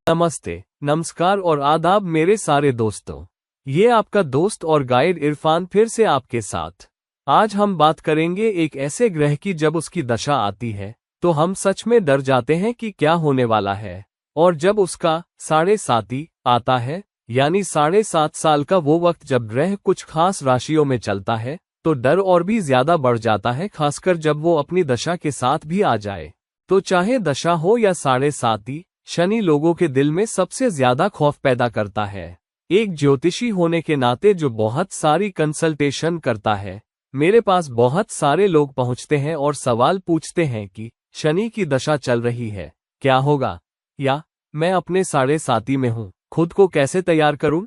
नमस्ते, नमस्कार और आदाब मेरे सारे दोस्तों। ये आपका दोस्त और गाइड इरफान फिर से आपके साथ। आज हम बात करेंगे एक ऐसे ग्रह की जब उसकी दशा आती है तो हम सच में डर जाते हैं कि क्या होने वाला है। और जब उसका 7.5 आता है, यानी 7.5 साल का वो वक्त जब ग्रह कुछ खास राशियों में चलता है, तो डर और भी ज्यादा बढ़ जाता है, खासकर जब वो अपनी दशा के साथ भी आ जाए। तो चाहे दशा हो या 7.5, शनि लोगों के दिल में सबसे ज्यादा खौफ पैदा करता है। एक ज्योतिषी होने के नाते जो बहुत सारी कंसल्टेशन करता है, मेरे पास बहुत सारे लोग पहुंचते हैं और सवाल पूछते हैं कि शनि की दशा चल रही है, क्या होगा, या मैं अपने 7.5 में हूं, खुद को कैसे तैयार करूं।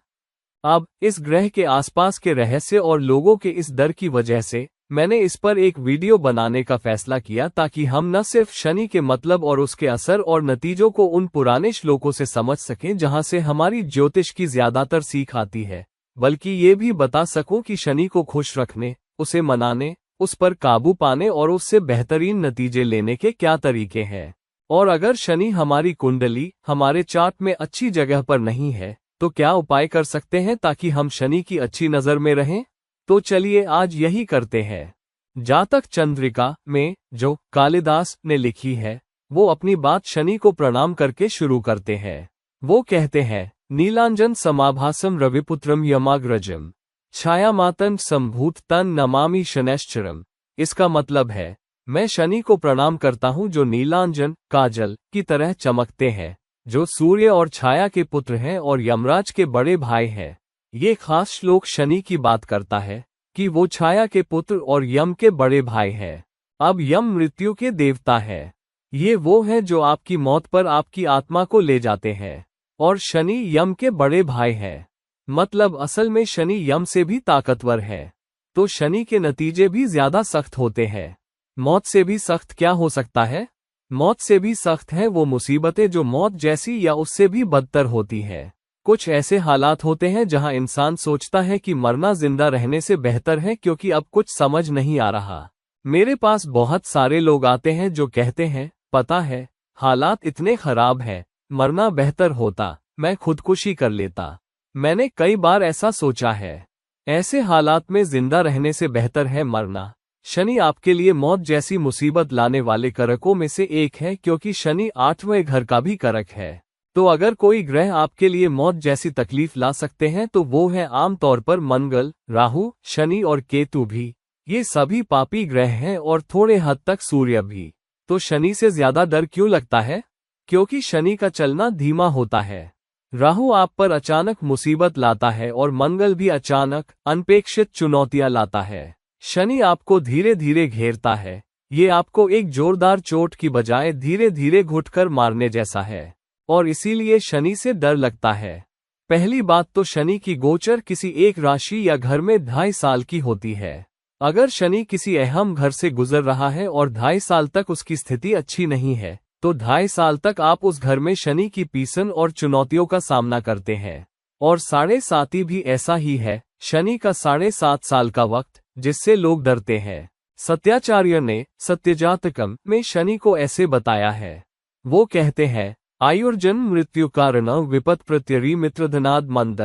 अब इस ग्रह के आसपास के रहस्य और लोगों के इस डर की वजह से मैंने इस पर एक वीडियो बनाने का फैसला किया, ताकि हम न सिर्फ शनि के मतलब और उसके असर और नतीजों को उन पुराने श्लोकों से समझ सकें जहां से हमारी ज्योतिष की ज्यादातर सीख आती है, बल्कि ये भी बता सकूं कि शनि को खुश रखने, उसे मनाने, उस पर काबू पाने और उससे बेहतरीन नतीजे लेने के क्या तरीके हैं। और अगर शनि हमारी कुंडली, हमारे चार्ट में अच्छी जगह पर नहीं है, तो क्या उपाय कर सकते हैं ताकि हम शनि की अच्छी नजर में रहें। तो चलिए आज यही करते हैं। जातक चंद्रिका में जो कालिदास ने लिखी है, वो अपनी बात शनि को प्रणाम करके शुरू करते हैं। वो कहते हैं, नीलांजन समाभासम रविपुत्रम यमाग्रजम छायामातन संभूत तन नमामि शनैश्चरम। इसका मतलब है, मैं शनि को प्रणाम करता हूँ जो नीलांजन, काजल की तरह चमकते हैं, जो सूर्य और छाया के पुत्र हैं और यमराज के बड़े भाई हैं। ये खास श्लोक शनि की बात करता है कि वो छाया के पुत्र और यम के बड़े भाई हैं। अब यम मृत्यु के देवता है। ये वो हैं जो आपकी मौत पर आपकी आत्मा को ले जाते हैं, और शनि यम के बड़े भाई हैं। मतलब असल में शनि यम से भी ताकतवर है। तो शनि के नतीजे भी ज्यादा सख्त होते हैं। मौत से भी सख्त क्या हो सकता है? मौत से भी सख्त है वो मुसीबतें जो मौत जैसी या उससे भी बदतर होती है। कुछ ऐसे हालात होते हैं जहां इंसान सोचता है कि मरना जिंदा रहने से बेहतर है, क्योंकि अब कुछ समझ नहीं आ रहा। मेरे पास बहुत सारे लोग आते हैं जो कहते हैं, पता है, हालात इतने खराब हैं, मरना बेहतर होता, मैं खुदकुशी कर लेता। मैंने कई बार ऐसा सोचा है। ऐसे हालात में जिंदा रहने से बेहतर है मरना। शनि आपके लिए मौत जैसी मुसीबत लाने वाले कारकों में से एक है, क्योंकि शनि 8वें घर का भी कारक है। तो अगर कोई ग्रह आपके लिए मौत जैसी तकलीफ ला सकते हैं तो वो है आमतौर पर मंगल, राहु, शनि और केतु भी। ये सभी पापी ग्रह हैं और थोड़े हद तक सूर्य भी। तो शनि से ज्यादा डर क्यों लगता है? क्योंकि शनि का चलना धीमा होता है। राहु आप पर अचानक मुसीबत लाता है और मंगल भी अचानक, अनपेक्षित चुनौतियां लाता है। शनि आपको धीरे धीरे घेरता है। ये आपको एक जोरदार चोट की बजाय धीरे धीरे घुटकर मारने जैसा है, और इसीलिए शनि से डर लगता है। पहली बात तो शनि की गोचर किसी एक राशि या घर में 2.5 साल की होती है। अगर शनि किसी अहम घर से गुजर रहा है और 2.5 साल तक उसकी स्थिति अच्छी नहीं है, तो 2.5 साल तक आप उस घर में शनि की पीसन और चुनौतियों का सामना करते हैं। और 7.5 भी ऐसा ही है, शनि का 7.5 साल का वक्त, जिससे लोग डरते हैं। सत्याचार्य ने सत्यजातकम में शनि को ऐसे बताया है। वो कहते हैं, आयुर्जन्म मृत्यु कारण विपत प्रत्यरी मित्रधनाद मंद।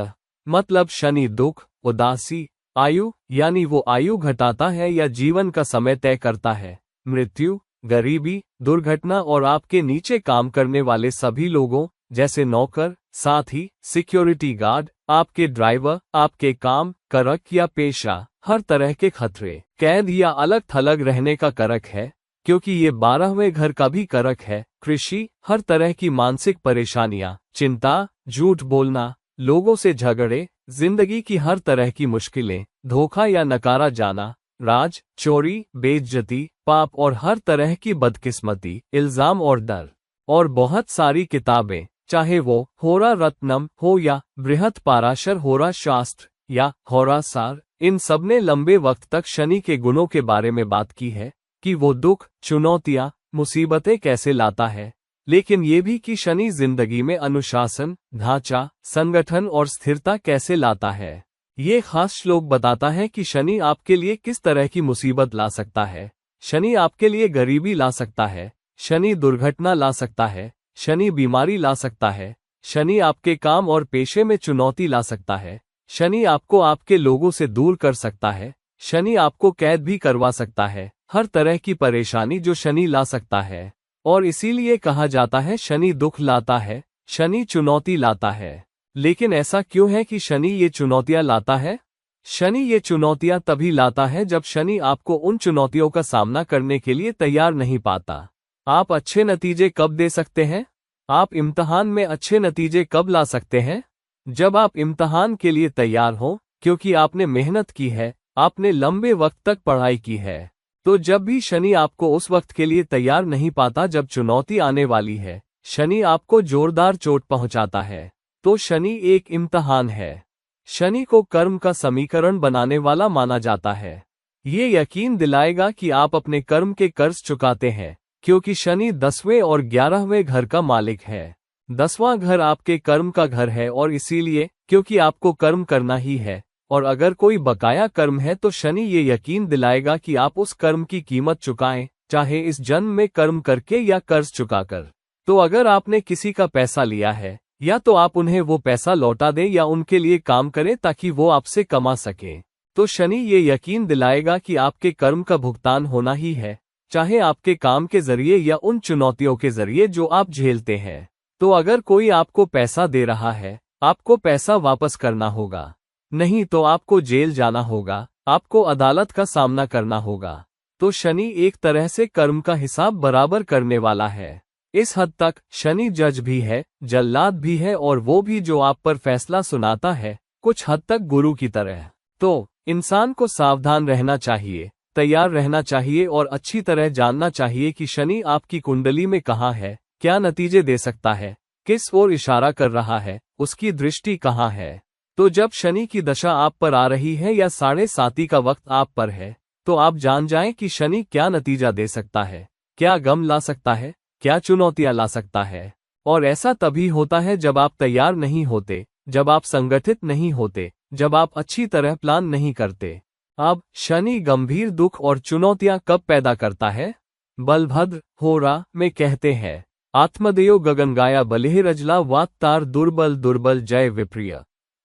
मतलब शनि दुख, उदासी, आयु यानी वो आयु घटाता है या जीवन का समय तय करता है, मृत्यु, गरीबी, दुर्घटना और आपके नीचे काम करने वाले सभी लोगों, जैसे नौकर, साथी, सिक्योरिटी गार्ड, आपके ड्राइवर, आपके काम, करक या पेशा, हर तरह के खतरे, कैद या अलग थलग रहने का करक है। क्योंकि ये 12वें घर का भी करक है, कृषि, हर तरह की मानसिक परेशानियां, चिंता, झूठ बोलना, लोगों से झगड़े, जिंदगी की हर तरह की मुश्किलें, धोखा या नकारा जाना, राज, चोरी, बेइज्जती, पाप और हर तरह की बदकिस्मती, इल्जाम और डर। और बहुत सारी किताबें, चाहे वो होरा रत्नम हो या बृहत पाराशर होरा शास्त्र या होरासार, इन सबने लंबे वक्त तक शनि के गुणों के बारे में बात की है कि वो दुख, चुनौतियां, मुसीबतें कैसे लाता है, लेकिन ये भी कि शनि जिंदगी में अनुशासन, ढांचा, संगठन और स्थिरता कैसे लाता है। ये खास श्लोक बताता है कि शनि आपके लिए किस तरह की मुसीबत ला सकता है। शनि आपके लिए गरीबी ला सकता है, शनि दुर्घटना ला सकता है, शनि बीमारी ला सकता है, शनि आपके काम और पेशे में चुनौती ला सकता है। शनि आपको आपके लोगों से दूर कर सकता है। शनि आपको कैद भी करवा सकता है। हर तरह की परेशानी जो शनि ला सकता है। और इसीलिए कहा जाता है शनि दुख लाता है, शनि चुनौती लाता है। लेकिन ऐसा क्यों है कि शनि ये चुनौतियां लाता है? शनि ये चुनौतियां तभी लाता है जब शनि आपको उन चुनौतियों का सामना करने के लिए तैयार नहीं पाता। आप अच्छे नतीजे कब दे सकते हैं? आप इम्तिहान में अच्छे नतीजे कब ला सकते हैं? जब आप इम्तिहान के लिए तैयार हो, क्योंकि आपने मेहनत की है, आपने लंबे वक्त तक पढ़ाई की है। तो जब भी शनि आपको उस वक्त के लिए तैयार नहीं पाता जब चुनौती आने वाली है, शनि आपको जोरदार चोट पहुंचाता है। तो शनि एक इम्तिहान है। शनि को कर्म का समीकरण बनाने वाला माना जाता है। ये यकीन दिलाएगा कि आप अपने कर्म के कर्ज चुकाते हैं, क्योंकि शनि 10वें और 11वें घर का मालिक है। 10वां घर आपके कर्म का घर है और इसीलिए क्योंकि आपको कर्म करना ही है, और अगर कोई बकाया कर्म है तो शनि ये यकीन दिलाएगा कि आप उस कर्म की कीमत चुकाएं, चाहे इस जन्म में कर्म करके या कर्ज चुकाकर। तो अगर आपने किसी का पैसा लिया है, या तो आप उन्हें वो पैसा लौटा दें या उनके लिए काम करें ताकि वो आपसे कमा सके। तो शनि ये यकीन दिलाएगा कि आपके कर्म का भुगतान होना ही है, चाहे आपके काम के जरिए या उन चुनौतियों के जरिए जो आप झेलते हैं। तो अगर कोई आपको पैसा दे रहा है, आपको पैसा वापस करना होगा, नहीं तो आपको जेल जाना होगा, आपको अदालत का सामना करना होगा। तो शनि एक तरह से कर्म का हिसाब बराबर करने वाला है। इस हद तक शनि जज भी है, जल्लाद भी है, और वो भी जो आप पर फैसला सुनाता है, कुछ हद तक गुरु की तरह। तो इंसान को सावधान रहना चाहिए, तैयार रहना चाहिए और अच्छी तरह जानना चाहिए कि शनि आपकी कुंडली में कहाँ है, क्या नतीजे दे सकता है, किस ओर इशारा कर रहा है, उसकी दृष्टि कहाँ है। तो जब शनि की दशा आप पर आ रही है या 7:30 का वक्त आप पर है, तो आप जान जाएं कि शनि क्या नतीजा दे सकता है, क्या गम ला सकता है, क्या चुनौतियां ला सकता है। और ऐसा तभी होता है जब आप तैयार नहीं होते, जब आप संगठित नहीं होते, जब आप अच्छी तरह प्लान नहीं करते। अब शनि गंभीर दुख और चुनौतियां कब पैदा करता है? बलभद्र होरा में कहते हैं, आत्मदेयो गगनगाया बलिह रजला वात तार दुर्बल दुर्बल जय विप्रिय।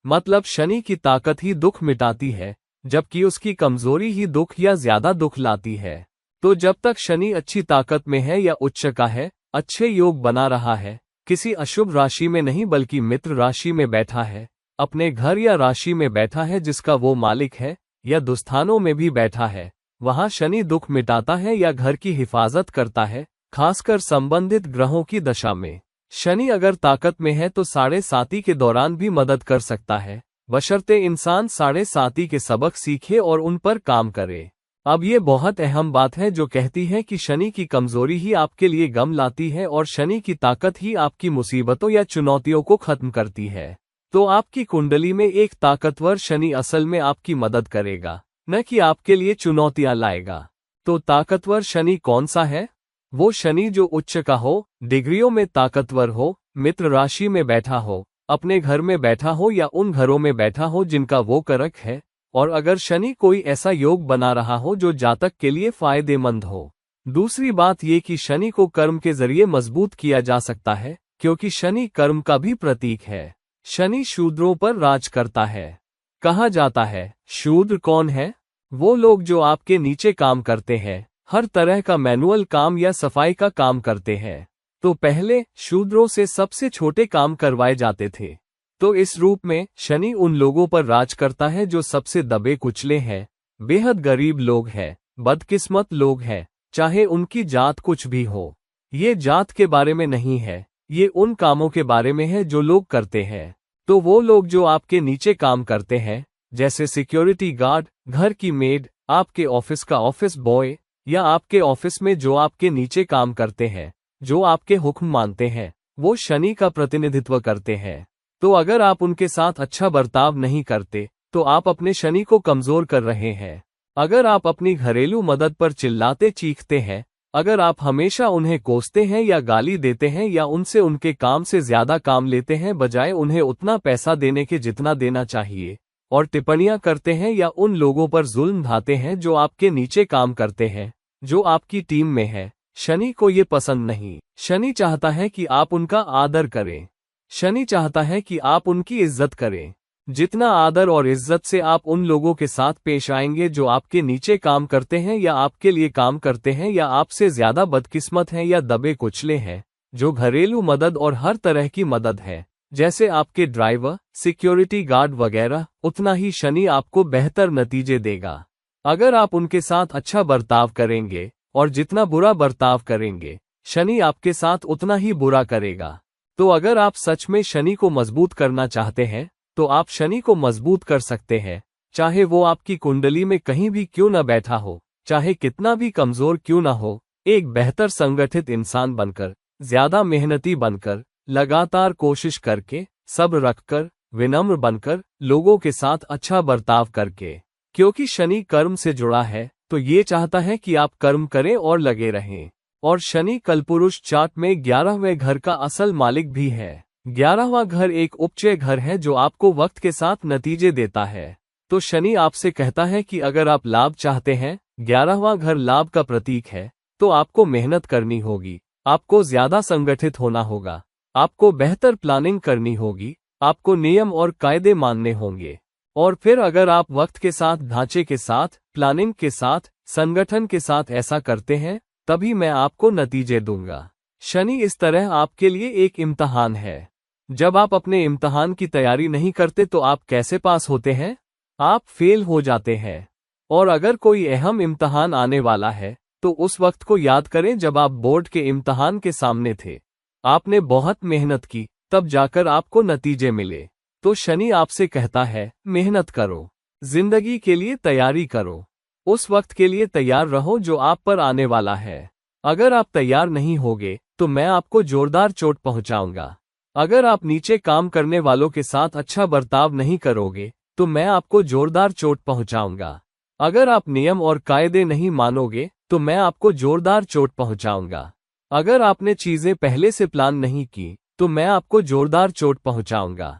मतलब शनि की ताकत ही दुख मिटाती है, जबकि उसकी कमजोरी ही दुख या ज्यादा दुख लाती है। तो जब तक शनि अच्छी ताकत में है या उच्च का है, अच्छे योग बना रहा है, किसी अशुभ राशि में नहीं बल्कि मित्र राशि में बैठा है, अपने घर या राशि में बैठा है जिसका वो मालिक है, या दुस्थानों में भी बैठा है, वहां शनि दुख मिटाता है या घर की हिफाजत करता है, खासकर संबंधित ग्रहों की दशा में। शनि अगर ताकत में है तो 7:30 के दौरान भी मदद कर सकता है, बशर्ते इंसान 7:30 के सबक सीखे और उन पर काम करे। अब ये बहुत अहम बात है जो कहती है कि शनि की कमजोरी ही आपके लिए गम लाती है और शनि की ताकत ही आपकी मुसीबतों या चुनौतियों को खत्म करती है। तो आपकी कुंडली में एक ताकतवर शनि असल में आपकी मदद करेगा, न कि आपके लिए चुनौतियां लाएगा। तो ताकतवर शनि कौन सा है? वो शनि जो उच्च का हो, डिग्रियों में ताकतवर हो, मित्र राशि में बैठा हो, अपने घर में बैठा हो या उन घरों में बैठा हो जिनका वो करक है, और अगर शनि कोई ऐसा योग बना रहा हो जो जातक के लिए फायदेमंद हो। दूसरी बात ये कि शनि को कर्म के जरिए मजबूत किया जा सकता है, क्योंकि शनि कर्म का भी प्रतीक है। शनि शूद्रों पर राज करता है। कहा जाता है, शूद्र कौन है? वो लोग जो आपके नीचे काम करते हैं, हर तरह का मैनुअल काम या सफाई का काम करते हैं। तो पहले शूद्रों से सबसे छोटे काम करवाए जाते थे। तो इस रूप में शनि उन लोगों पर राज करता है जो सबसे दबे कुचले हैं, बेहद गरीब लोग हैं, बदकिस्मत लोग हैं, चाहे उनकी जात कुछ भी हो। ये जात के बारे में नहीं है, ये उन कामों के बारे में है जो लोग करते हैं। तो वो लोग जो आपके नीचे काम करते हैं, जैसे सिक्योरिटी गार्ड, घर की मेड, आपके ऑफिस का ऑफिस बॉय, या आपके ऑफिस में जो आपके नीचे काम करते हैं, जो आपके हुक्म मानते हैं, वो शनि का प्रतिनिधित्व करते हैं। तो अगर आप उनके साथ अच्छा बर्ताव नहीं करते, तो आप अपने शनि को कमजोर कर रहे हैं। अगर आप अपनी घरेलू मदद पर चिल्लाते चीखते हैं, अगर आप हमेशा उन्हें कोसते हैं या गाली देते हैं या उनसे उनके काम से ज्यादा काम लेते हैं बजाय उन्हें उतना पैसा देने के जितना देना चाहिए, और टिप्पणियां करते हैं या उन लोगों पर जुल्म ढाते हैं जो आपके नीचे काम करते हैं, जो आपकी टीम में है, शनि को ये पसंद नहीं। शनि चाहता है कि आप उनका आदर करें। शनि चाहता है कि आप उनकी इज्जत करें। जितना आदर और इज्जत से आप उन लोगों के साथ पेश आएंगे जो आपके नीचे काम करते हैं या आपके लिए काम करते हैं या आपसे ज्यादा बदकिस्मत हैं या दबे कुचले हैं, जो घरेलू मदद और हर तरह की मदद है, जैसे आपके ड्राइवर, सिक्योरिटी गार्ड वगैरह, उतना ही शनि आपको बेहतर नतीजे देगा। अगर आप उनके साथ अच्छा बर्ताव करेंगे और जितना बुरा बर्ताव करेंगे, शनि आपके साथ उतना ही बुरा करेगा। तो अगर आप सच में शनि को मजबूत करना चाहते हैं तो आप शनि को मजबूत कर सकते हैं, चाहे वो आपकी कुंडली में कहीं भी क्यों न बैठा हो, चाहे कितना भी कमजोर क्यों न हो। एक बेहतर संगठित इंसान बनकर, ज्यादा मेहनती बनकर, लगातार कोशिश करके, सब्र रखकर, विनम्र बनकर, लोगों के साथ अच्छा बर्ताव करके। क्योंकि शनि कर्म से जुड़ा है तो ये चाहता है कि आप कर्म करें और लगे रहें। और शनि कलपुरुष चार्ट में 11वें घर का असल मालिक भी है। 11वां घर एक उपचय घर है जो आपको वक्त के साथ नतीजे देता है। तो शनि आपसे कहता है कि अगर आप लाभ चाहते हैं, 11वां घर लाभ का प्रतीक है, तो आपको मेहनत करनी होगी, आपको ज्यादा संगठित होना होगा, आपको बेहतर प्लानिंग करनी होगी, आपको नियम और कायदे मानने होंगे। और फिर अगर आप वक्त के साथ, ढांचे के साथ, प्लानिंग के साथ, संगठन के साथ ऐसा करते हैं, तभी मैं आपको नतीजे दूंगा। शनि इस तरह आपके लिए एक इम्तहान है। जब आप अपने इम्तहान की तैयारी नहीं करते तो आप कैसे पास होते हैं? आप फेल हो जाते हैं। और अगर कोई अहम इम्तहान आने वाला है तो उस वक्त को याद करें जब आप बोर्ड के इम्तहान के सामने थे। आपने बहुत मेहनत की, तब जाकर आपको नतीजे मिले। तो शनि आपसे कहता है, मेहनत करो, जिंदगी के लिए तैयारी करो, उस वक्त के लिए तैयार रहो जो आप पर आने वाला है। अगर आप तैयार नहीं होगे तो मैं आपको जोरदार चोट पहुंचाऊंगा। अगर आप नीचे काम करने वालों के साथ अच्छा बर्ताव नहीं करोगे तो मैं आपको जोरदार चोट पहुंचाऊंगा। अगर आप नियम और कायदे नहीं मानोगे तो मैं आपको जोरदार चोट पहुंचाऊंगा। अगर आपने चीजें पहले से प्लान नहीं की तो मैं आपको जोरदार चोट पहुंचाऊंगा।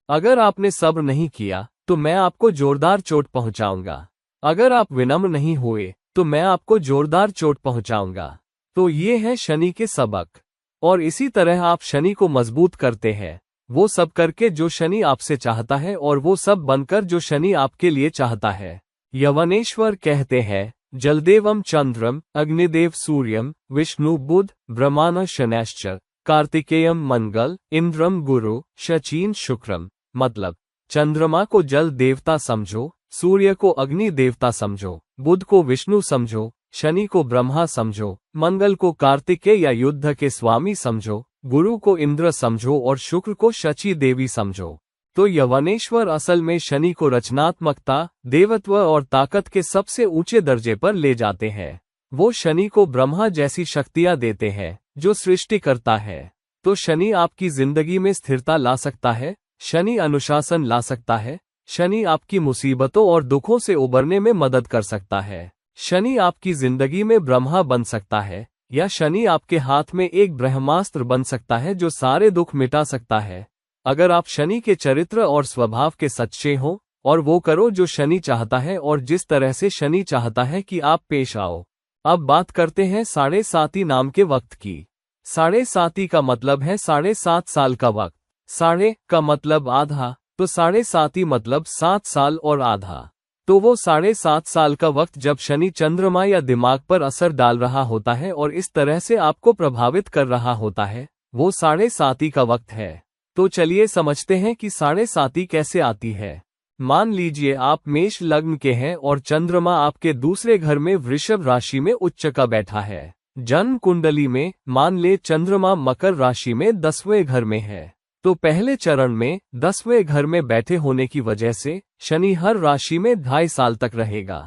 अगर आपने सब्र नहीं किया तो मैं आपको जोरदार चोट पहुंचाऊंगा। अगर आप विनम्र नहीं हुए तो मैं आपको जोरदार चोट पहुंचाऊंगा। तो ये है शनि के सबक। और इसी तरह आप शनि को मजबूत करते हैं, वो सब करके जो शनि आपसे चाहता है और वो सब बनकर जो शनि आपके लिए चाहता है। यवनेश्वर कहते हैं, जलदेवम चंद्रम, अग्निदेव सूर्यम, विष्णु बुध, ब्रह्माण शनैश्च, कार्तिकेयम मंगल, इंद्रम गुरु, शचीन शुक्रम। मतलब, चंद्रमा को जल देवता समझो, सूर्य को अग्नि देवता समझो, बुध को विष्णु समझो, शनि को ब्रह्मा समझो, मंगल को कार्तिकेय या युद्ध के स्वामी समझो, गुरु को इंद्र समझो और शुक्र को शची देवी समझो। तो यवनेश्वर असल में शनि को रचनात्मकता, देवत्व और ताकत के सबसे ऊंचे दर्जे पर ले जाते हैं। वो शनि को ब्रह्मा जैसी शक्तियां देते हैं जो सृष्टि करता है। तो शनि आपकी जिंदगी में स्थिरता ला सकता है, शनि अनुशासन ला सकता है, शनि आपकी मुसीबतों और दुखों से उबरने में मदद कर सकता है। शनि आपकी जिंदगी में ब्रह्मा बन सकता है, या शनि आपके हाथ में एक ब्रह्मास्त्र बन सकता है जो सारे दुख मिटा सकता है। अगर आप शनि के चरित्र और स्वभाव के सच्चे हो और वो करो जो शनि चाहता है और जिस तरह से शनि चाहता है कि आप पेश आओ। अब बात करते हैं 7.5 नाम के वक्त की। 7.5 का मतलब है 7.5 साल का वक्त। साढ़े का मतलब आधा, तो 7.5 मतलब 7 साल और आधा। तो वो 7.5 साल का वक्त जब शनि चंद्रमा या दिमाग पर असर डाल रहा होता है और इस तरह से आपको प्रभावित कर रहा होता है, वो 7.5 का वक्त है। तो चलिए समझते हैं कि 7.5 कैसे आती है। मान लीजिए आप मेष लग्न के हैं और चंद्रमा आपके दूसरे घर में वृषभ राशि में उच्च का बैठा है। जन्म कुंडली में मान ले चंद्रमा मकर राशि में 10वें घर में है। तो पहले चरण में 10वें घर में बैठे होने की वजह से शनि हर राशि में 2.5 साल तक रहेगा।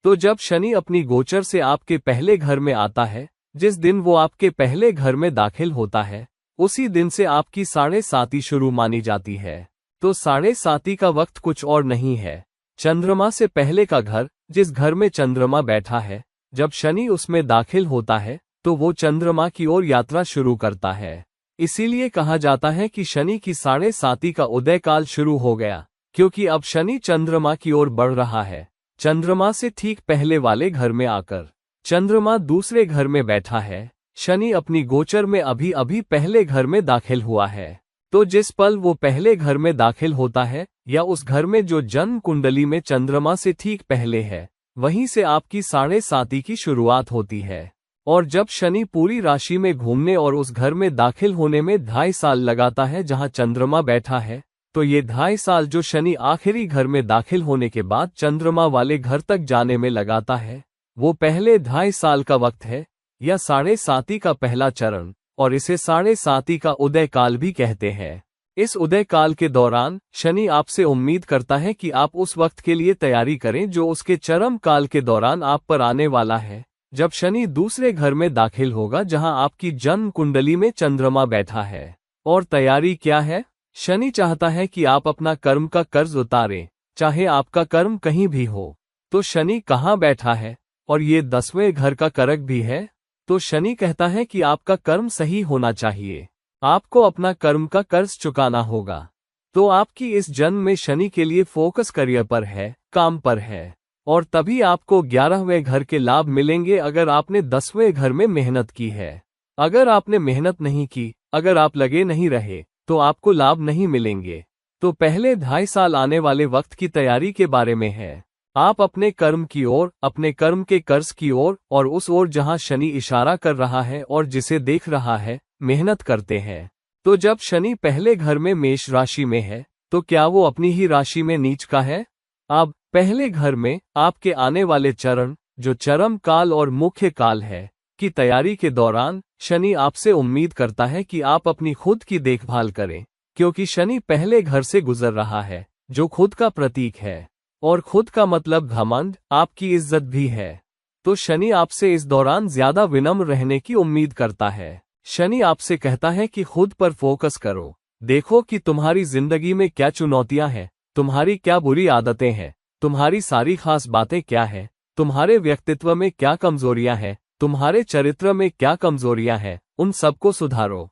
तो जब शनि अपनी गोचर से आपके पहले घर में आता है, जिस दिन वो आपके पहले घर में दाखिल होता है, उसी दिन से आपकी 7.5 शुरू मानी जाती है। तो 7.5 का वक्त कुछ और नहीं है, चंद्रमा से पहले का घर, जिस घर में चंद्रमा बैठा है, जब शनि उसमें दाखिल होता है तो वो चंद्रमा की ओर यात्रा शुरू करता है। इसीलिए कहा जाता है कि शनि की 7.5 का उदय काल शुरू हो गया, क्योंकि अब शनि चंद्रमा की ओर बढ़ रहा है। चंद्रमा से ठीक पहले वाले घर में आकर चंद्रमा दूसरे घर में बैठा है। शनि अपनी गोचर में अभी अभी पहले घर में दाखिल हुआ है। तो जिस पल वो पहले घर में दाखिल होता है या उस घर में जो जन्म कुंडली में चंद्रमा से ठीक पहले है, वहीं से आपकी 7.5 की शुरुआत होती है। और जब शनि पूरी राशि में घूमने और उस घर में दाखिल होने में 2.5 साल लगाता है जहां चंद्रमा बैठा है, तो ये 2.5 साल जो शनि आखिरी घर में दाखिल होने के बाद चंद्रमा वाले घर तक जाने में लगाता है, वो पहले 2.5 साल का वक्त है या 7.5 का पहला चरण, और इसे 7.5 का उदय काल भी कहते हैं। इस उदय काल के दौरान शनि आपसे उम्मीद करता है कि आप उस वक्त के लिए तैयारी करें जो उसके चरम काल के दौरान आप पर आने वाला है, जब शनि दूसरे घर में दाखिल होगा जहां आपकी जन्म कुंडली में चंद्रमा बैठा है। और तैयारी क्या है? शनि चाहता है कि आप अपना कर्म का कर्ज उतारें, चाहे आपका कर्म कहीं भी हो। तो शनि कहाँ बैठा है? और ये 10वें घर का कारक भी है। तो शनि कहता है कि आपका कर्म सही होना चाहिए, आपको अपना कर्म का कर्ज चुकाना होगा। तो आपकी इस जन्म में शनि के लिए फोकस करियर पर है, काम पर है, और तभी आपको 11वें घर के लाभ मिलेंगे अगर आपने 10वें घर में मेहनत की है। अगर आपने मेहनत नहीं की, अगर आप लगे नहीं रहे, तो आपको लाभ नहीं मिलेंगे। तो पहले 2.5 साल आने वाले वक्त की तैयारी के बारे में है। आप अपने कर्म की ओर, अपने कर्म के कर्ज की ओर और उस ओर जहां शनि इशारा कर रहा है और जिसे देख रहा है, मेहनत करते हैं। तो जब शनि पहले घर में मेष राशि में है, तो क्या वो अपनी ही राशि में नीच का है? अब पहले घर में आपके आने वाले चरण, जो चरम काल और मुख्य काल है, की तैयारी के दौरान शनि आपसे उम्मीद करता है कि आप अपनी खुद की देखभाल करें, क्योंकि शनि पहले घर से गुजर रहा है, जो खुद का प्रतीक है, और खुद का मतलब घमंड, आपकी इज्जत भी है। तो शनि आपसे इस दौरान ज्यादा विनम्र रहने की उम्मीद करता है। शनि आपसे कहता है कि खुद पर फोकस करो, देखो कि तुम्हारी जिंदगी में क्या चुनौतियां हैं, तुम्हारी क्या बुरी आदतें हैं, तुम्हारी सारी खास बातें क्या हैं, तुम्हारे व्यक्तित्व में क्या कमजोरियां हैं, तुम्हारे चरित्र में क्या कमजोरियां हैं, उन सबको सुधारो।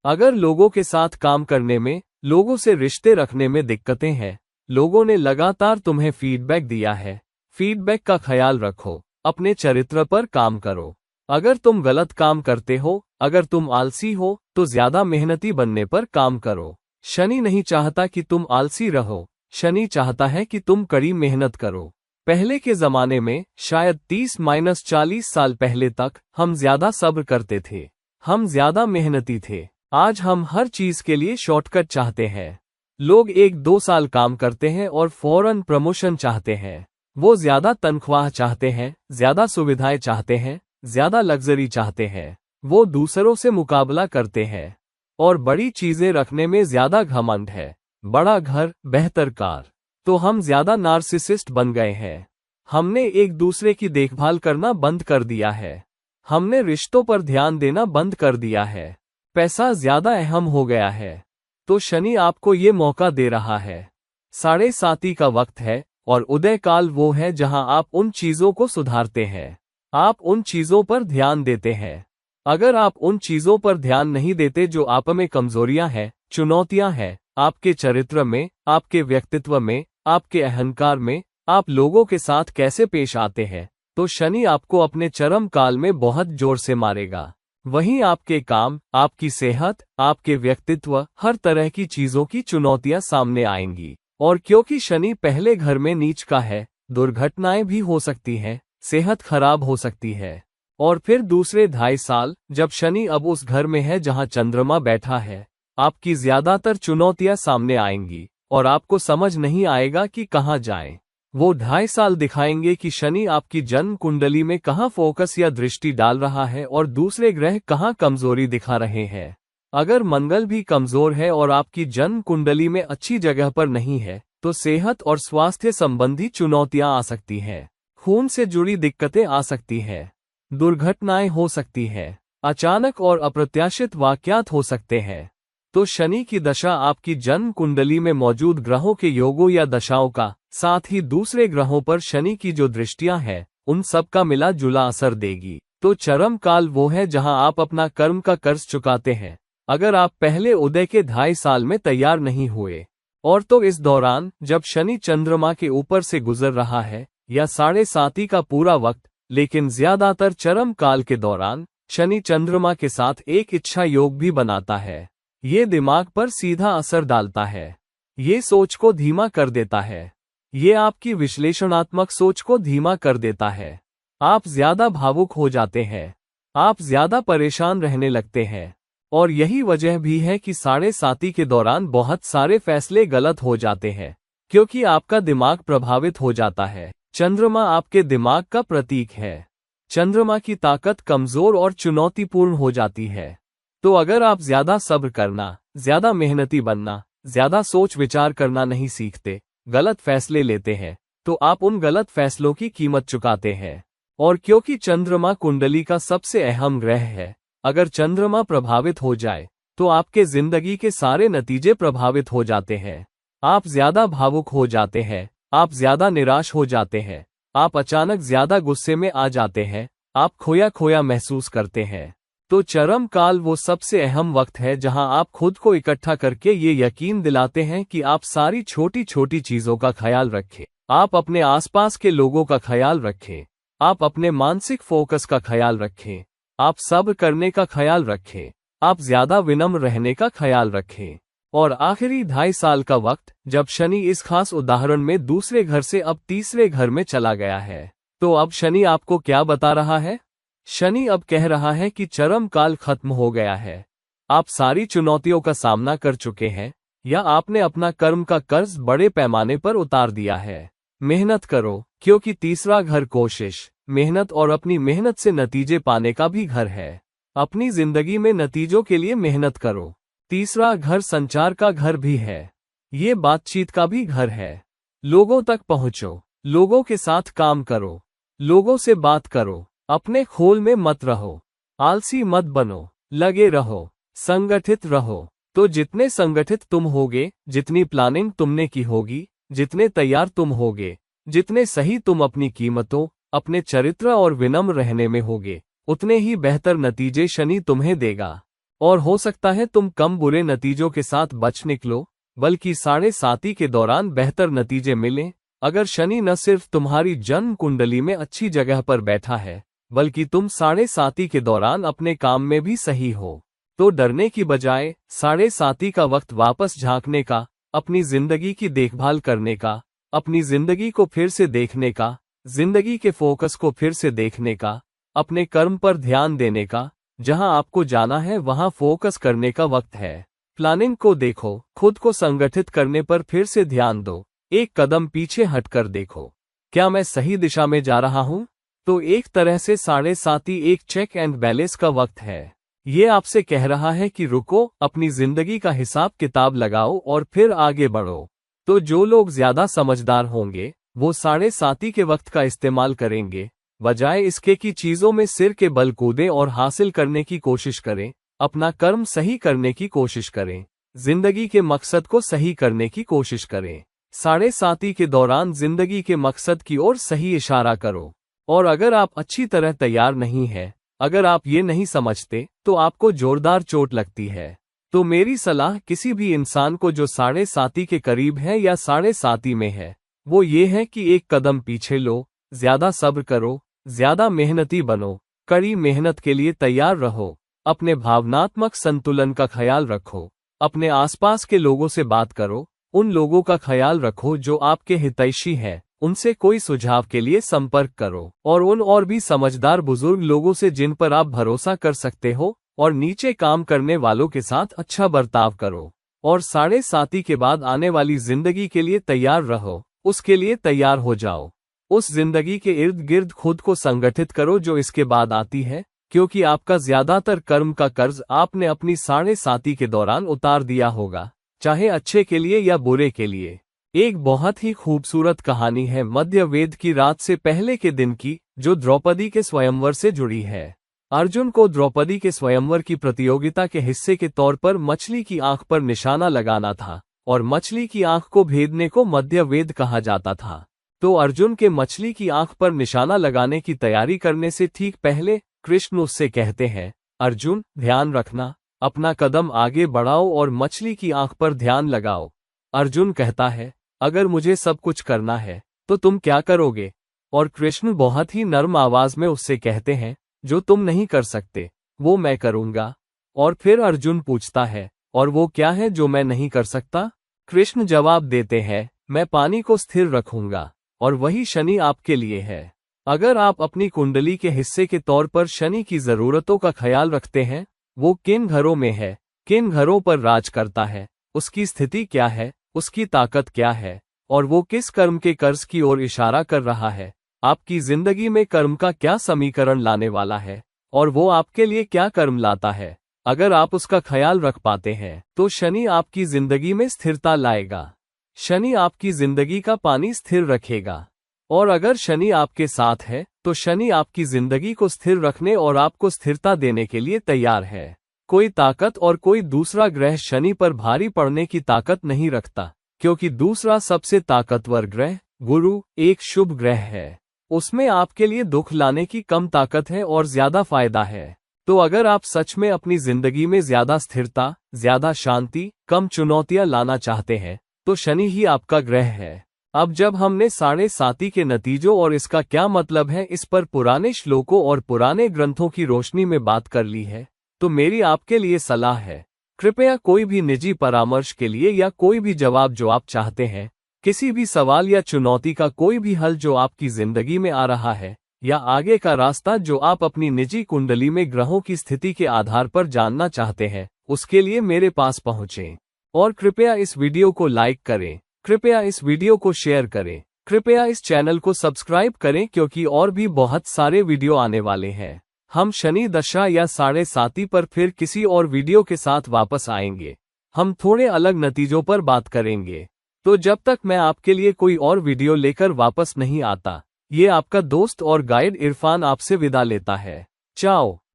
अगर लोगों के साथ काम करने में, लोगों से रिश्ते रखने में दिक्कतें हैं, लोगों ने लगातार तुम्हें फीडबैक दिया है, फीडबैक का ख्याल रखो, अपने चरित्र पर काम करो। अगर तुम गलत काम करते हो, अगर तुम आलसी हो, तो ज्यादा मेहनती बनने पर काम करो। शनि नहीं चाहता कि तुम आलसी रहो, शनि चाहता है कि तुम कड़ी मेहनत करो। पहले के जमाने में, शायद 30-40 साल पहले तक, हम ज्यादा सब्र करते थे, हम ज्यादा मेहनती थे। आज हम हर चीज के लिए शॉर्टकट चाहते हैं। लोग 1-2 साल काम करते हैं और फौरन प्रमोशन चाहते हैं। वो ज्यादा तनख्वाह चाहते हैं, ज्यादा सुविधाएं चाहते हैं, ज्यादा लग्जरी चाहते हैं। वो दूसरों से मुकाबला करते हैं और बड़ी चीजें रखने में ज्यादा घमंड है, बड़ा घर, बेहतर कार। तो हम ज्यादा नार्सिसिस्ट बन गए हैं। हमने एक दूसरे की देखभाल करना बंद कर दिया है। हमने रिश्तों पर ध्यान देना बंद कर दिया है। पैसा ज्यादा अहम हो गया है। तो शनि आपको ये मौका दे रहा है। 7.5 का वक्त है और उदय काल वो है जहां आप उन चीजों को सुधारते हैं, आप उन चीजों पर ध्यान देते हैं। अगर आप उन चीजों पर ध्यान नहीं देते जो आप में कमजोरियां हैं, चुनौतियां हैं, आपके चरित्र में, आपके व्यक्तित्व में, आपके अहंकार में, आप लोगों के साथ कैसे पेश आते हैं, तो शनि आपको अपने चरम काल में बहुत जोर से मारेगा। वहीं आपके काम, आपकी सेहत, आपके व्यक्तित्व, हर तरह की चीजों की चुनौतियां सामने आएंगी। और क्योंकि शनि पहले घर में नीच का है, दुर्घटनाएं भी हो सकती हैं, सेहत खराब हो सकती है। और फिर दूसरे 2.5 साल, जब शनि अब उस घर में है जहां चंद्रमा बैठा है, आपकी ज्यादातर चुनौतियां सामने आएंगी और आपको समझ नहीं आएगा कि कहां जाएं। वो 2.5 साल दिखाएंगे कि शनि आपकी जन्म कुंडली में कहां फोकस या दृष्टि डाल रहा है और दूसरे ग्रह कहां कमजोरी दिखा रहे हैं। अगर मंगल भी कमजोर है और आपकी जन्म कुंडली में अच्छी जगह पर नहीं है, तो सेहत और स्वास्थ्य संबंधी चुनौतियां आ सकती हैं, खून से जुड़ी दिक्कतें आ सकती हैं, दुर्घटनाएं हो सकती हैं, अचानक और अप्रत्याशित वाकयात हो सकते हैं। तो शनि की दशा आपकी जन्म कुंडली में मौजूद ग्रहों के योगों या दशाओं का, साथ ही दूसरे ग्रहों पर शनि की जो दृष्टियां हैं, उन सब का मिला जुला असर देगी। तो चरम काल वो है जहां आप अपना कर्म का कर्ज चुकाते हैं, अगर आप पहले उदय के 2.5 साल में तैयार नहीं हुए। और तो इस दौरान, जब शनि चंद्रमा के ऊपर से गुजर रहा है, या 7.5 का पूरा वक्त, लेकिन ज्यादातर चरम काल के दौरान, शनि चंद्रमा के साथ एक इच्छा योग भी बनाता है। ये दिमाग पर सीधा असर डालता है। ये सोच को धीमा कर देता है। ये आपकी विश्लेषणात्मक सोच को धीमा कर देता है। आप ज्यादा भावुक हो जाते हैं। आप ज्यादा परेशान रहने लगते हैं। और यही वजह भी है कि साढ़े साती के दौरान बहुत सारे फैसले गलत हो जाते हैं, क्योंकि आपका दिमाग प्रभावित हो जाता है। चंद्रमा आपके दिमाग का प्रतीक है। चंद्रमा की ताकत कमजोर और चुनौतीपूर्ण हो जाती है। तो अगर आप ज्यादा सब्र करना, ज्यादा मेहनती बनना, ज्यादा सोच विचार करना नहीं सीखते, गलत फैसले लेते हैं, तो आप उन गलत फैसलों की कीमत चुकाते हैं। और क्योंकि चंद्रमा कुंडली का सबसे अहम ग्रह है, अगर चंद्रमा प्रभावित हो जाए तो आपके जिंदगी के सारे नतीजे प्रभावित हो जाते हैं। आप ज्यादा भावुक हो जाते हैं, आप ज्यादा निराश हो जाते हैं, आप अचानक ज्यादा गुस्से में आ जाते हैं, आप खोया खोया महसूस करते हैं। तो चरम काल वो सबसे अहम वक्त है जहां आप खुद को इकट्ठा करके ये यकीन दिलाते हैं कि आप सारी छोटी छोटी चीजों का ख्याल रखें, आप अपने आसपास के लोगों का ख्याल रखें, आप अपने मानसिक फोकस का ख्याल रखें, आप सब्र करने का ख्याल रखें, आप ज्यादा विनम्र रहने का ख्याल रखें। और आखिरी 2.5 साल का वक्त, जब शनि इस खास उदाहरण में दूसरे घर से अब तीसरे घर में चला गया है, तो अब शनि आपको क्या बता रहा है? शनि अब कह रहा है कि चरम काल खत्म हो गया है। आप सारी चुनौतियों का सामना कर चुके हैं, या आपने अपना कर्म का कर्ज बड़े पैमाने पर उतार दिया है। मेहनत करो, क्योंकि तीसरा घर कोशिश, मेहनत और अपनी मेहनत से नतीजे पाने का भी घर है। अपनी जिंदगी में नतीजों के लिए मेहनत करो। तीसरा घर संचार का घर भी है। ये बातचीत का भी घर है। लोगों तक पहुंचो, लोगों के साथ काम करो, लोगों से बात करो, अपने खोल में मत रहो, आलसी मत बनो, लगे रहो, संगठित रहो। तो जितने संगठित तुम होगे, जितनी प्लानिंग तुमने की होगी, जितने तैयार तुम होगे, जितने सही तुम अपनी कीमतों, अपने चरित्र और विनम्र रहने में होगे, उतने ही बेहतर नतीजे शनि तुम्हें देगा। और हो सकता है तुम कम बुरे नतीजों के साथ बच निकलो, बल्कि साढ़े साती के दौरान बेहतर नतीजे मिलें। अगर शनि न सिर्फ तुम्हारी जन्म कुंडली में अच्छी जगह पर बैठा है, बल्कि तुम साढ़े साती के दौरान अपने काम में भी सही हो, तो डरने की बजाय साढ़े साती का वक्त वापस झांकने का, अपनी जिंदगी की देखभाल करने का, अपनी जिंदगी को फिर से देखने का, जिंदगी के फोकस को फिर से देखने का, अपने कर्म पर ध्यान देने का, जहां आपको जाना है वहां फोकस करने का वक्त है। प्लानिंग को देखो, खुद को संगठित करने पर फिर से ध्यान दो, एक कदम पीछे हटकर देखो, क्या मैं सही दिशा में जा रहा हूं? तो एक तरह से साढ़े साती एक चेक एंड बैलेंस का वक्त है। ये आपसे कह रहा है कि रुको, अपनी जिंदगी का हिसाब किताब लगाओ और फिर आगे बढ़ो। तो जो लोग ज्यादा समझदार होंगे, वो साढ़े साती के वक्त का इस्तेमाल करेंगे, बजाय इसके कि चीजों में सिर के बल कूदें और हासिल करने की कोशिश करें, अपना कर्म सही करने की कोशिश करें, जिंदगी के मकसद को सही करने की कोशिश करें। साढ़े साती के दौरान जिंदगी के मकसद की ओर सही इशारा करो। और अगर आप अच्छी तरह तैयार नहीं हैं, अगर आप ये नहीं समझते, तो आपको जोरदार चोट लगती है। तो मेरी सलाह किसी भी इंसान को जो साढ़े साती के करीब है या साढ़े साती में है, वो ये है कि एक कदम पीछे लो, ज्यादा सब्र करो, ज्यादा मेहनती बनो, कड़ी मेहनत के लिए तैयार रहो, अपने भावनात्मक संतुलन का ख्याल रखो, अपने आसपास के लोगों से बात करो, उन लोगों का ख्याल रखो जो आपके हितैषी हैं, उनसे कोई सुझाव के लिए संपर्क करो, और उन और भी समझदार बुजुर्ग लोगों से जिन पर आप भरोसा कर सकते हो, और नीचे काम करने वालों के साथ अच्छा बर्ताव करो। और साढ़े साती के बाद आने वाली जिंदगी के लिए तैयार रहो, उसके लिए तैयार हो जाओ। उस जिंदगी के इर्द गिर्द खुद को संगठित करो जो इसके बाद आती है, क्योंकि आपका ज्यादातर कर्म का कर्ज आपने अपनी साढ़े साती के दौरान उतार दिया होगा, चाहे अच्छे के लिए या बुरे के लिए। एक बहुत ही खूबसूरत कहानी है मध्य वेद की रात से पहले के दिन की, जो द्रौपदी के स्वयंवर से जुड़ी है। अर्जुन को द्रौपदी के स्वयंवर की प्रतियोगिता के हिस्से के तौर पर मछली की आंख पर निशाना लगाना था, और मछली की आंख को भेदने को मध्य वेद कहा जाता था। तो अर्जुन के मछली की आंख पर निशाना लगाने की तैयारी करने से ठीक पहले कृष्ण उससे कहते हैं, अर्जुन, ध्यान रखना, अपना कदम आगे बढ़ाओ और मछली की आंख पर ध्यान लगाओ। अर्जुन कहता है, अगर मुझे सब कुछ करना है तो तुम क्या करोगे? और कृष्ण बहुत ही नर्म आवाज में उससे कहते हैं, जो तुम नहीं कर सकते वो मैं करूंगा। और फिर अर्जुन पूछता है, और वो क्या है जो मैं नहीं कर सकता? कृष्ण जवाब देते हैं, मैं पानी को स्थिर रखूंगा, और वही शनि आपके लिए है। अगर आप अपनी कुंडली के हिस्से के तौर पर शनि की जरूरतों का ख्याल रखते हैं, वो किन घरों में है, किन घरों पर राज करता है, उसकी स्थिति क्या है, उसकी ताकत क्या है, और वो किस कर्म के कर्ज की ओर इशारा कर रहा है, आपकी जिंदगी में कर्म का क्या समीकरण लाने वाला है, और वो आपके लिए क्या कर्म लाता है, अगर आप उसका ख्याल रख पाते हैं तो शनि आपकी जिंदगी में स्थिरता लाएगा। शनि आपकी जिंदगी का पानी स्थिर रखेगा। और अगर शनि आपके साथ है तो शनि आपकी जिंदगी को स्थिर रखने और आपको स्थिरता देने के लिए तैयार है। कोई ताकत और कोई दूसरा ग्रह शनि पर भारी पड़ने की ताकत नहीं रखता, क्योंकि दूसरा सबसे ताकतवर ग्रह गुरु एक शुभ ग्रह है। उसमें आपके लिए दुख लाने की कम ताकत है और ज्यादा फायदा है। तो अगर आप सच में अपनी जिंदगी में ज्यादा स्थिरता, ज्यादा शांति, कम चुनौतियां लाना चाहते हैं तो शनि ही आपका ग्रह है। अब जब हमने 7.5 के नतीजों और इसका क्या मतलब है इस पर पुराने श्लोकों और पुराने ग्रंथों की रोशनी में बात कर ली है, तो मेरी आपके लिए सलाह है, कृपया कोई भी निजी परामर्श के लिए या कोई भी जवाब जो आप चाहते हैं, किसी भी सवाल या चुनौती का कोई भी हल जो आपकी जिंदगी में आ रहा है, या आगे का रास्ता जो आप अपनी निजी कुंडली में ग्रहों की स्थिति के आधार पर जानना चाहते हैं, उसके लिए मेरे पास पहुंचें। और कृपया इस वीडियो को लाइक करें, कृपया इस वीडियो को शेयर करें, कृपया इस चैनल को सब्सक्राइब करें, क्योंकि और भी बहुत सारे वीडियो आने वाले हैं। हम शनि दशा या 7.5 पर फिर किसी और वीडियो के साथ वापस आएंगे। हम थोड़े अलग नतीजों पर बात करेंगे। तो जब तक मैं आपके लिए कोई और वीडियो लेकर वापस नहीं आता, ये आपका दोस्त और गाइड इरफान आपसे विदा लेता है। चाओ।